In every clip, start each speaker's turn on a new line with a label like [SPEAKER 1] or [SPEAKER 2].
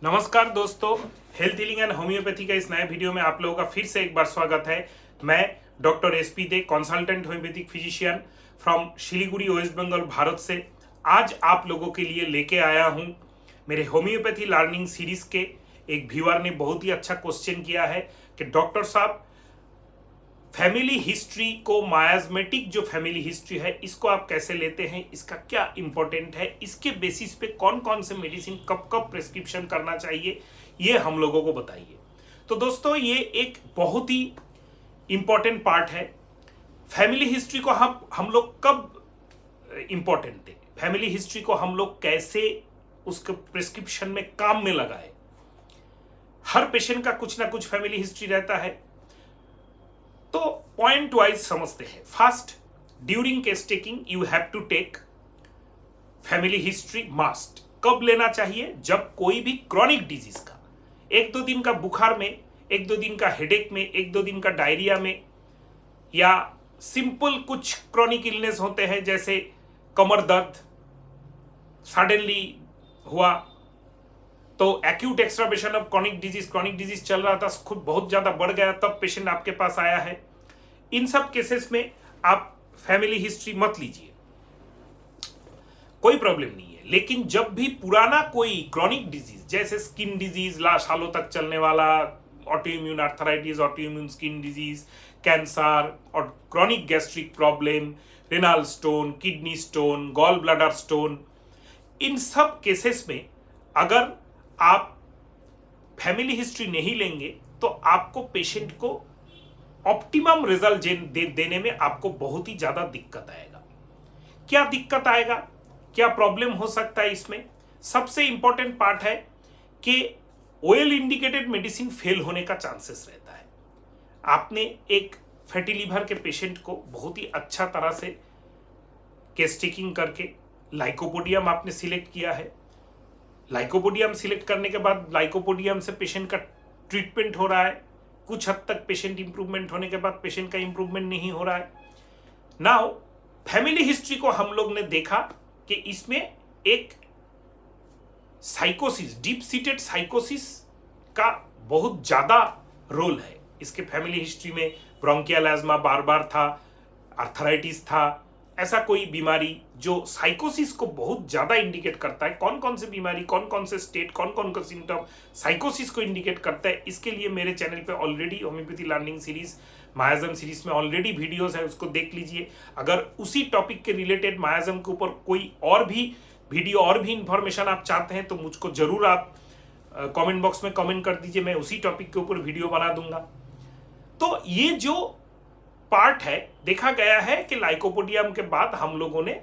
[SPEAKER 1] नमस्कार दोस्तों, health healing and homeopathy का इस नए वीडियो में आप लोगों का फिर से एक बार स्वागत है। मैं doctor SP Dey, consultant homeopathic physician from Siliguri, West Bengal, Bharat से आज आप लोगों के लिए लेके आया हूं मेरे होम्योपैथी लर्निंग सीरीज के। एक व्यूअर ने बहुत ही अच्छा क्वेश्चन किया है कि डॉक्टर साहब, फैमिली हिस्ट्री को, मायाजमेटिक जो फैमिली हिस्ट्री है इसको आप कैसे लेते हैं, इसका क्या इंपॉर्टेंट है, इसके बेसिस पे कौन कौन से मेडिसिन कब कब प्रिस्क्रिप्शन करना चाहिए, ये हम लोगों को बताइए। तो दोस्तों, ये एक बहुत ही इंपॉर्टेंट पार्ट है। फैमिली हिस्ट्री को हम लोग कब इंपॉर्टेंट दें, फैमिली हिस्ट्री को हम लोग कैसे उसके प्रिस्क्रिप्शन में काम में लगाए। हर पेशेंट का कुछ ना कुछ फैमिली हिस्ट्री रहता है, तो पॉइंट वाइज समझते हैं। First, during case taking you have to take family history must. कब लेना चाहिए? जब कोई भी क्रॉनिक डिजीज का, एक दो दिन का बुखार में, एक दो दिन का हेडेक में, एक दो दिन का डायरिया में, या सिंपल कुछ क्रॉनिक इलनेस होते हैं जैसे कमर दर्द सडनली हुआ, तो एक्यूट एक्स्ट्रावेशन ऑफ क्रॉनिक डिजीज चल रहा था, खुद बहुत ज्यादा बढ़ गया, तब पेशेंट आपके पास आया है। इन सब केसेस में आप फैमिली हिस्ट्री मत लीजिए, कोई प्रॉब्लम नहीं है। लेकिन जब भी पुराना कोई क्रॉनिक डिजीज जैसे स्किन डिजीज, सालों तक चलने वाला, autoimmune arthritis, autoimmune skin disease, cancer और chronic gastric problem, renal stone, kidney stone, gall bladder stone, इन सब केसेस में अगर आप फैमिली हिस्ट्री नहीं लेंगे तो आपको पेशेंट को ऑप्टिमम रिजल्ट देने में आपको बहुत ही ज्यादा दिक्कत आएगा। क्या दिक्कत आएगा, क्या प्रॉब्लम हो सकता है इसमें? सबसे इंपॉर्टेंट पार्ट है कि ऑयल इंडिकेटेड मेडिसिन फेल होने का चांसेस रहता है। आपने एक फैटी लीवर के पेशेंट को बहुत ही अच्छा तरह से केस टेकिंग करके लाइकोपोडियम आपने सिलेक्ट किया है। लाइकोपोडियम सिलेक्ट करने के बाद लाइकोपोडियम से पेशेंट का ट्रीटमेंट हो रहा है, कुछ हद तक पेशेंट इंप्रूवमेंट होने के बाद पेशेंट का इंप्रूवमेंट नहीं हो रहा है। नाउ फैमिली हिस्ट्री को हम लोग ने देखा कि इसमें एक साइकोसिस, डीप सीटेड साइकोसिस का बहुत ज्यादा रोल है इसके फैमिली हिस्ट्री में। ब्रोंकियल एस्मा बार बार था, आर्थराइटिस था, ऐसा कोई बीमारी जो साइकोसिस को बहुत ज्यादा इंडिकेट करता है। कौन कौन सी बीमारी, कौन कौन से स्टेट, कौन कौन का सिम्टम साइकोसिस को इंडिकेट करता है, इसके लिए मेरे चैनल पे already homeopathy learning series, मायाजम series में ऑलरेडी वीडियोस है, उसको देख लीजिए। अगर उसी टॉपिक के रिलेटेड मायाजम के ऊपर कोई और भी वीडियो और भी इंफॉर्मेशन आप चाहते हैं तो मुझको जरूर आप कमेंट बॉक्स में कमेंट कर दीजिए, मैं उसी टॉपिक के ऊपर वीडियो बना दूंगा। तो ये जो पार्ट है, देखा गया है कि लाइकोपोडियम के बाद हम लोगों ने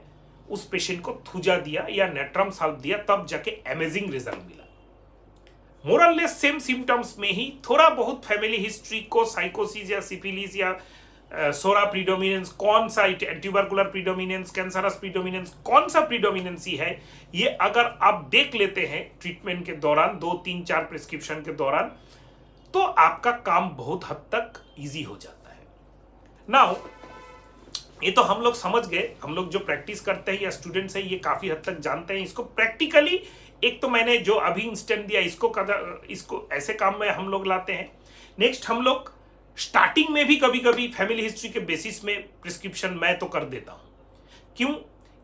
[SPEAKER 1] उस पेशेंट को थूजा दिया या नेट्रम साल्व दिया, तब जाके अमेजिंग रिजल्ट मिला। मोरलेस सेम सिम्टम्स में ही थोड़ा बहुत फैमिली हिस्ट्री को, साइकोसिस या सिफिलिस या सोरा प्रीडोमिनेंस, कौन सा ट्यूबरकुलर प्रीडोमिनेंस, कैंसरस प्रीडोमिनेंस, कौन सा प्रीडोमिनेंसी है, ये अगर आप देख लेते हैं ट्रीटमेंट के दौरान, 2 3 4 प्रिस्क्रिप्शन के दौरान, तो आपका काम बहुत हद तक इजी हो जाता है। नाउ ये तो हम लोग समझ गए, हम लोग जो प्रैक्टिस करते हैं या स्टूडेंट्स हैं ये काफी हद तक जानते हैं इसको प्रैक्टिकली। एक तो मैंने जो अभी इंस्टेंट दिया इसको ऐसे काम में हम लोग लाते हैं। नेक्स्ट, हम लोग स्टार्टिंग में भी कभी कभी फैमिली हिस्ट्री के बेसिस में प्रिस्क्रिप्शन मैं तो कर देता हूं। क्यों?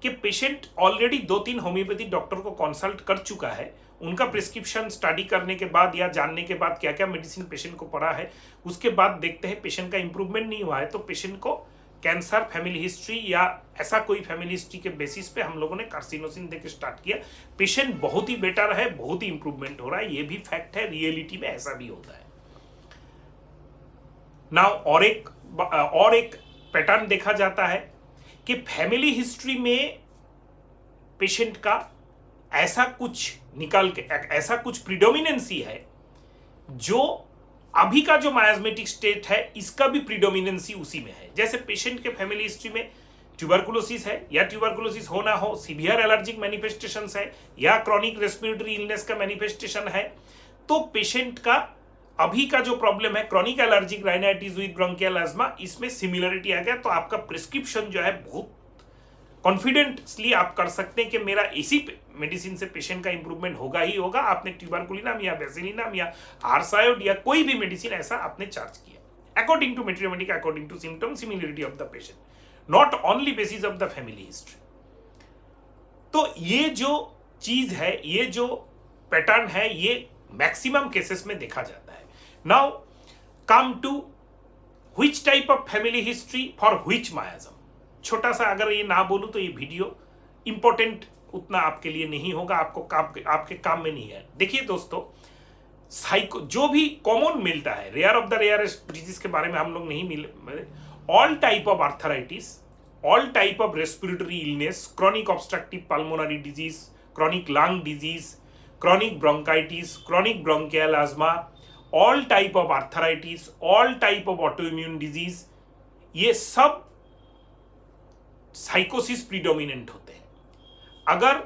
[SPEAKER 1] कि पेशेंट ऑलरेडी 2 3 होम्योपैथी डॉक्टर को कंसल्ट कर चुका है, उनका प्रिस्क्रिप्शन स्टडी करने के बाद या जानने के बाद क्या क्या मेडिसिन पेशेंट को पड़ा है, उसके बाद देखते हैं पेशेंट का इंप्रूवमेंट नहीं हुआ है तो पेशेंट को कैंसर फैमिली हिस्ट्री या ऐसा कोई फैमिली हिस्ट्री के बेसिस पे हम लोगों ने कार्सिनोसिन देकर स्टार्ट किया। पेशेंट बहुत ही बेटर है, बहुत ही इंप्रूवमेंट हो रहा है, ये भी फैक्ट है, रियलिटी में ऐसा भी होता है। नाउ और एक पैटर्न देखा जाता है कि फैमिली हिस्ट्री में पेशेंट का ऐसा कुछ निकाल के, ऐसा कुछ प्रीडोमिनेंसी है जो अभी का जो मायाजमेटिक स्टेट है इसका भी प्रीडोमिनेंसी उसी में है। जैसे पेशेंट के फैमिली हिस्ट्री में ट्यूबरकुलोसिस है या ट्यूबरकुलोसिस होना हो, सीवियर एलर्जिक मैनिफेस्टेशंस है या क्रॉनिक रेस्पिरेटरी इलनेस का मैनिफेस्टेशन है, तो पेशेंट का अभी का जो प्रॉब्लम है chronic allergic rhinitis with bronchial ESMA, इसमें सिमिलरिटी आ गया, तो आपका प्रिस्क्रिप्शन जो है बहुत कॉन्फिडेंटली आप कर सकते हैं कि मेरा इसी मेडिसिन से पेशेंट का इंप्रूवमेंट होगा ही होगा। आपने ट्यूबरकुलिनम या बेसिलिनम या आर्सायोड या कोई भी मेडिसिन ऐसा आपने चार्ज किया अकॉर्डिंग टू मेट्रियोमेटिक, according to symptom, similarity of the patient, not only basis of the family history. तो ये जो चीज है, ये जो पैटर्न है, ये मैक्सिमम केसेस में देखा जाता है। Now come to which type of family history for which miasm. छोटा सा अगर ये ना बोलूं तो ये वीडियो इंपॉर्टेंट उतना आपके लिए नहीं होगा, आपके काम में नहीं है। देखिए दोस्तों, साइको जो भी कॉमन मिलता है, rare of the rarest disease के बारे में हम लोग नहीं मिले, all type of arthritis, all type of respiratory illness, chronic obstructive pulmonary disease, chronic lung disease, chronic bronchitis, chronic bronchial asthma, all type of arthritis, all type of autoimmune disease, ये सब साइकोसिस predominant होते हैं। अगर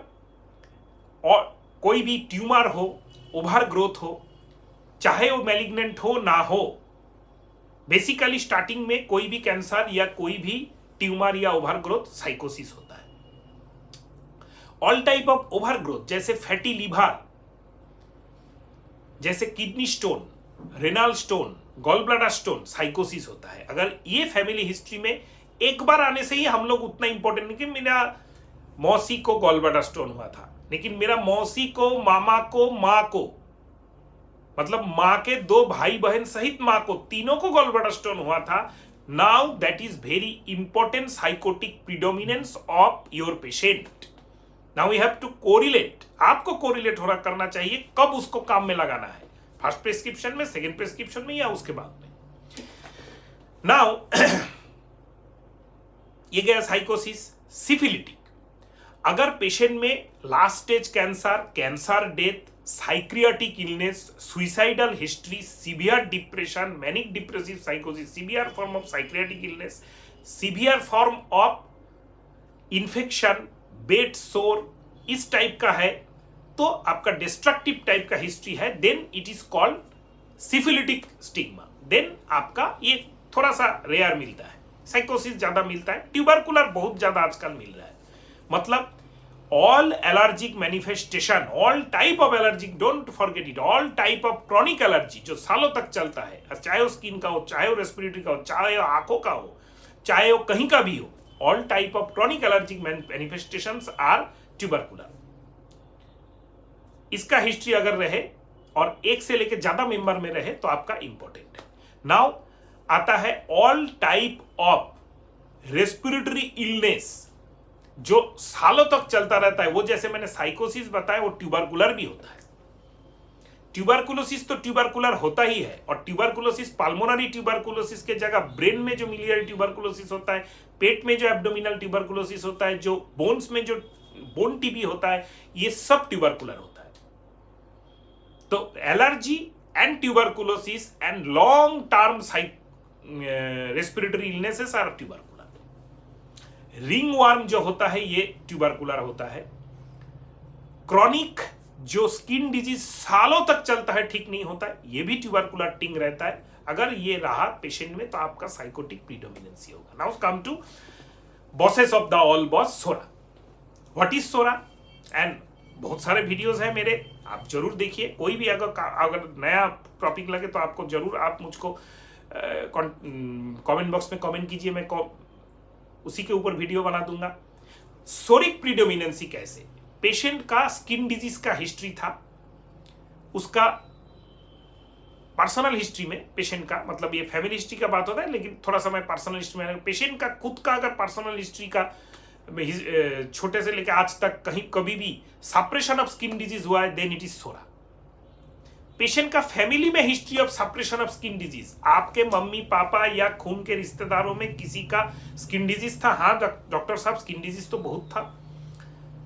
[SPEAKER 1] और कोई भी tumour हो, over growth हो, चाहे वो मैलिग्नेंट हो ना हो, बेसिकली स्टार्टिंग में कोई भी कैंसर या कोई भी ट्यूमर या ओवर ग्रोथ साइकोसिस होता है। All type of over growth जैसे फैटी लिवर, जैसे kidney stone, renal stone, gall bladder stone, sycosis होता है। अगर ये फैमिली हिस्ट्री में एक बार आने से ही हम लोग उतना इंपॉर्टेंट नहीं कि मेरा मौसी को गॉल ब्लैडर स्टोन हुआ था, लेकिन मेरा मौसी को, मामा को, माँ को, मतलब माँ के 2 भाई बहन सहित माँ को, तीनों को गॉल ब्लैडर स्टोन हुआ था। Now that is very important psychotic predominance of your patient. Now you have to correlate, आपको कोरिलेट हो रहा करना चाहिए कब उसको काम में लगाना है, फर्स्ट प्रिस्क्रिप्शन में, सेकेंड प्रिस्क्रिप्शन में या उसके बाद में। नाउ ये गया साइकोसिस। सिफिलिटिक, अगर पेशेंट में last stage cancer, cancer death, psychiatric illness, suicidal history, severe depression, manic depressive साइकोसिस, severe form of psychiatric illness, severe form of infection, bed sore, इस टाइप का है, तो आपका डिस्ट्रक्टिव टाइप का हिस्ट्री है, then it is called syphilitic stigma. Then आपका ये थोड़ा सा रेयर मिलता है, साइकोसिस ज्यादा मिलता है, ट्यूबरकुलर बहुत ज्यादा आजकल मिल रहा है। मतलब all allergic manifestation, all type of allergic, don't forget it, all type of chronic allergy जो सालों तक चलता है, चाहे वो स्किन का हो, चाहे वो रेस्पिरेटरी का हो, चाहे वो आंखों का हो, चाहे वो कहीं का भी हो, all type of chronic allergic manifestations are tubercular। इसका हिस्ट्री अगर रहे और एक से लेकर ज्यादा मेंबर में रहे तो आपका इंपॉर्टेंट है। नाउ आता है all type of respiratory illness जो सालों तक चलता रहता है, वो जैसे मैंने साइकोसिस बताया, वो ट्यूबरकुलर भी होता है। ट्यूबरकुलोसिस तो ट्यूबरकुलर होता ही है, और ट्यूबरकुलोसिस पल्मोनरी ट्यूबरकुलोसिस के जगह ब्रेन में जो मिलियरी ट्यूबरकुलोसिस होता है, पेट में जो एब्डोमिनल ट्यूबरकुलोसिस होता है, जो बोन्स में जो बोन टीबी होता है, ये सब ट्यूबरकुलर होता है। तो allergy and tuberculosis and long term respiratory illnesses are tubercular. Ringworm जो होता है ये ट्यूबरकुलर होता है। क्रॉनिक जो स्किन डिजीज सालों तक चलता है, ठीक नहीं होता है, ये भी ट्यूबरकुलर टिंग रहता है। अगर ये रहा पेशेंट में तो आपका साइकोटिक प्रीडोमिनेंसी होगा। Now come to bosses of the all boss, psora. What is psora? And बहुत सारे वीडियोस हैं मेरे, आप जरूर देखिए। कोई भी अगर नया टॉपिक लगे तो आपको जरूर आप मुझको कमेंट बॉक्स में कमेंट कीजिए, मैं उसी के ऊपर वीडियो बना दूंगा। सोरिक प्रीडोमिनेंसी कैसे, पेशेंट का स्किन डिजीज का हिस्ट्री था, उसका पर्सनल हिस्ट्री में पेशेंट का, मतलब ये फैमिली हिस्ट्री का बात होता है, लेकिन थोड़ा सा मैं पर्सनल हिस्ट्री में, पेशेंट का खुद का अगर पर्सनल हिस्ट्री का छोटे से लेकर आज तक कहीं कभी भी सप्रेशन ऑफ स्किन डिजीज हुआ है, then it is psora. Patient का फैमिली में history of suppression of skin disease, आपके मम्मी पापा या खून के रिश्तेदारों में किसी का स्किन डिजीज था, हाँ डॉक्टर साहब स्किन डिजीज तो बहुत था,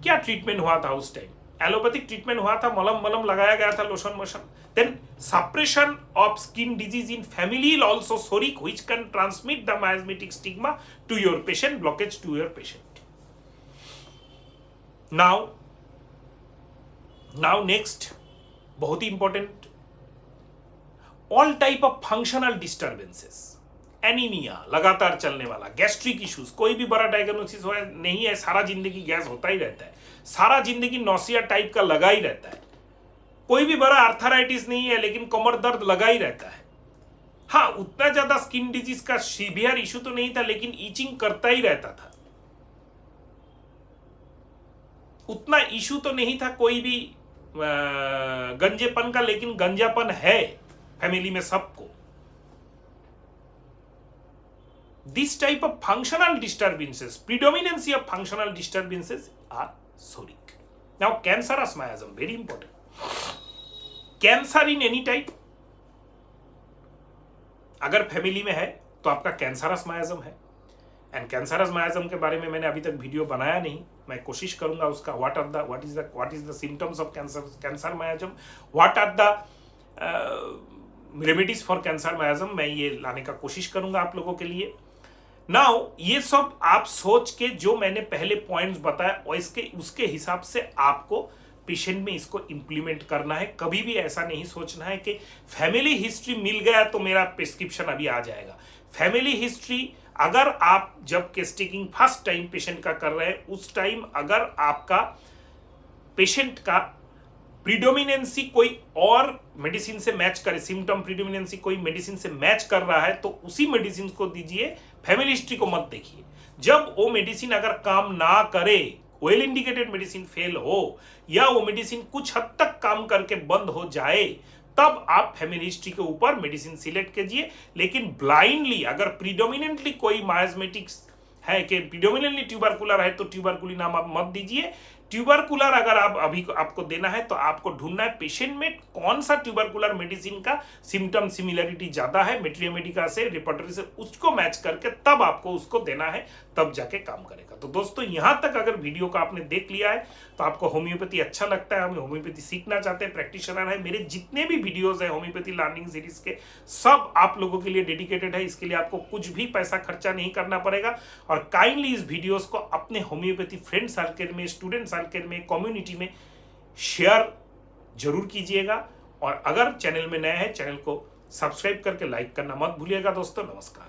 [SPEAKER 1] क्या ट्रीटमेंट हुआ था उस टाइम? एलोपैथिक ट्रीटमेंट हुआ था, मलम लगाया गया था, lotion motion. Then suppression of skin disease in family also psoric, which can transmit the माइasthenic stigma to your patient, blockage to your patient. Now next बहुत ही important, all type of functional disturbances. Anaemia लगातार चलने वाला, gastric issues, कोई भी बड़ा diagnosis हो नहीं है, सारा जिंदगी गैस होता ही रहता है, सारा जिंदगी नौसिया टाइप का लगा ही रहता है, कोई भी बड़ा आर्थराइटिस नहीं है लेकिन कमर दर्द लगा ही रहता है। हाँ, उतना ज्यादा स्किन डिजीज का सीवियर इशू तो नहीं था लेकिन ईचिंग करता ही रहता था। उतना इशू तो नहीं था कोई भी गंजेपन का, लेकिन गंजापन है फैमिली में सबको। This type of functional disturbances, predominancy of functional disturbances are psoric. Now cancerous miasm, very important. Cancer in any type अगर फैमिली में है तो आपका कैंसरस मायाजम है। एंड कैंसरस मायाजम के बारे में मैंने अभी तक वीडियो बनाया नहीं, मैं कोशिश करूंगा उसका what is the symptoms of cancer miasm, what are the remedies for cancer miasm, मैं ये लाने का कोशिश करूंगा आप लोगों के लिए। नाउ ये सब आप सोच के जो मैंने पहले पॉइंट्स बताया और उसके हिसाब से आपको पेशेंट में इसको इंप्लीमेंट करना है। कभी भी ऐसा नहीं सोचना है कि फैमिली हिस्ट्री मिल गया तो मेरा प्रिस्क्रिप्शन अभी आ जाएगा। फैमिली हिस्ट्री अगर आप जब case taking first time patient का कर रहे हैं, उस टाइम अगर आपका पेशेंट का प्रीडोमिनेंसी कोई और मेडिसिन से मैच करे, सिम्टम प्रीडोमिनेंसी कोई मेडिसिन से मैच कर रहा है तो उसी मेडिसिन को दीजिए, फैमिली हिस्ट्री को मत देखिए। जब वो मेडिसिन अगर काम ना करे, वेल इंडिकेटेड मेडिसिन फेल हो या वो मेडिसिन कुछ हद तक काम करके बंद हो जाए, तब आप फैमिली हिस्ट्री के ऊपर मेडिसिन सिलेक्ट कीजिए। लेकिन ब्लाइंडली अगर प्रीडोमिनेंटली कोई मायस्मेटिक्स है कि प्रीडोमिनेंटली ट्यूबरकुलर है तो ट्यूबरकुली नाम आप मत दीजिए। ट्यूबरकुलर अगर आप अभी आपको देना है तो आपको ढूंढना है पेशेंट में कौन सा ट्यूबरकुलर मेडिसिन का सिम्टम सिमिलरिटी ज्यादा है मेट्रिया मेडिका से, रिपर्टरी से, उसको मैच करके तब आपको उसको देना है, तब जाके काम करेगा। तो दोस्तों यहां तक अगर वीडियो को आपने देख लिया है तो आपको होम्योपैथी अच्छा लगता है, हमें होम्योपैथी सीखना चाहते हैं, प्रैक्टिशनर है, मेरे जितने भी वीडियोज है होम्योपैथी लर्निंग सीरीज के सब आप लोगों के लिए डेडिकेटेड है। इसके लिए आपको कुछ भी पैसा खर्चा नहीं करना पड़ेगा। और काइंडली इस वीडियोस को अपने होम्योपैथी फ्रेंड सर्कल में, स्टूडेंट सर्कल में, कम्युनिटी में शेयर जरूर कीजिएगा। और अगर चैनल में नए हैं, चैनल को सब्सक्राइब करके लाइक करना मत भूलिएगा। दोस्तों नमस्कार।